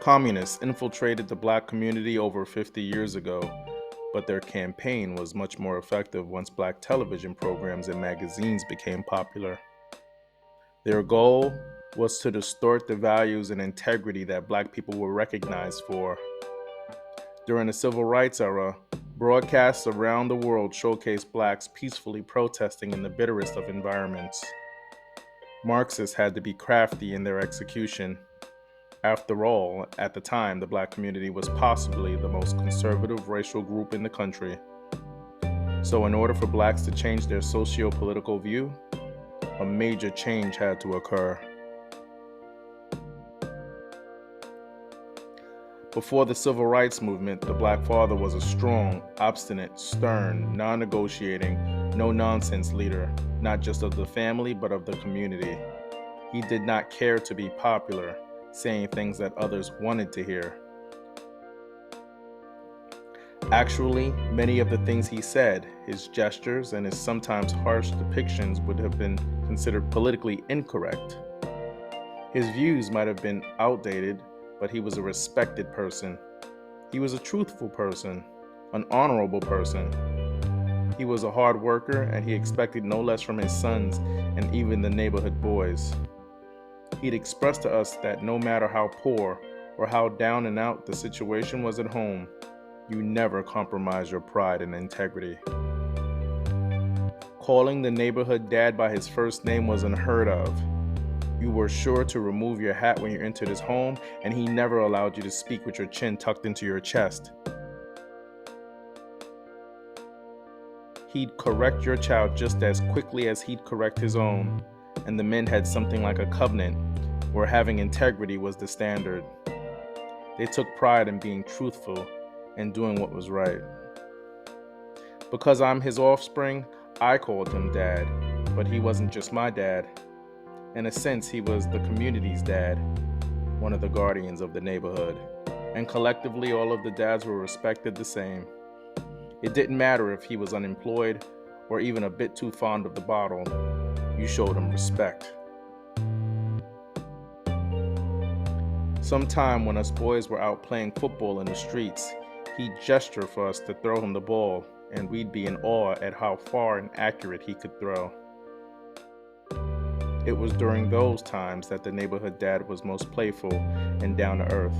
Communists infiltrated the black community over 50 years ago, but their campaign was much more effective once black television programs and magazines became popular. Their goal was to distort the values and integrity that black people were recognized for. During the civil rights era, broadcasts around the world showcased blacks peacefully protesting in the bitterest of environments. Marxists had to be crafty in their execution. After all, at the time, the black community was possibly the most conservative racial group in the country. So, in order for blacks to change their socio-political view, a major change had to occur. Before the civil rights movement, the black father was a strong, obstinate, stern, non-negotiating, no-nonsense leader, not just of the family, but of the community. He did not care to be popular, saying things that others wanted to hear. Actually, many of the things he said, his gestures, and his sometimes harsh depictions would have been considered politically incorrect. His views might have been outdated, but he was a respected person. He was a truthful person, an honorable person. He was a hard worker, and he expected no less from his sons and even the neighborhood boys. He'd expressed to us that no matter how poor or how down and out the situation was at home, you never compromise your pride and integrity. Calling the neighborhood dad by his first name was unheard of. You were sure to remove your hat when you entered his home, and he never allowed you to speak with your chin tucked into your chest. He'd correct your child just as quickly as he'd correct his own, and the men had something like a covenant, where having integrity was the standard. They took pride in being truthful and doing what was right. Because I'm his offspring, I called him dad, but he wasn't just my dad. In a sense, he was the community's dad, one of the guardians of the neighborhood. And collectively, all of the dads were respected the same. It didn't matter if he was unemployed or even a bit too fond of the bottle. You showed him respect. Sometime when us boys were out playing football in the streets, he'd gesture for us to throw him the ball, and we'd be in awe at how far and accurate he could throw. It was during those times that the neighborhood dad was most playful and down to earth.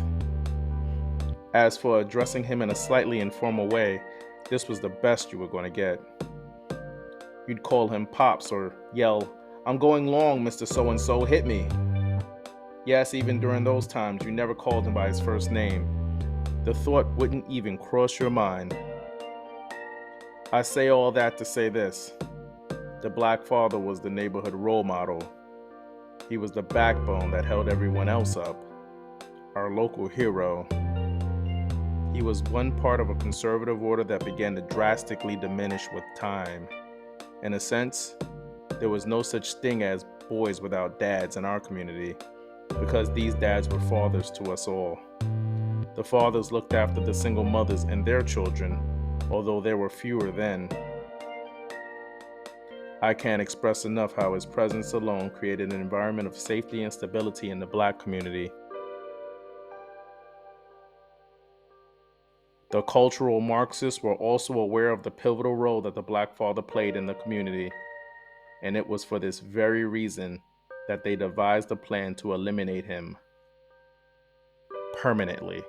As for addressing him in a slightly informal way, this was the best you were going to get. You'd call him Pops or yell, "I'm going long, Mr. So-and-so, hit me." Yes, even during those times, you never called him by his first name. The thought wouldn't even cross your mind. I say all that to say this. The black father was the neighborhood role model. He was the backbone that held everyone else up, our local hero. He was one part of a conservative order that began to drastically diminish with time. In a sense, there was no such thing as boys without dads in our community, because these dads were fathers to us all. The fathers looked after the single mothers and their children, although there were fewer then. I can't express enough how his presence alone created an environment of safety and stability in the black community. The cultural Marxists were also aware of the pivotal role that the black father played in the community, and it was for this very reason that they devised a plan to eliminate him permanently.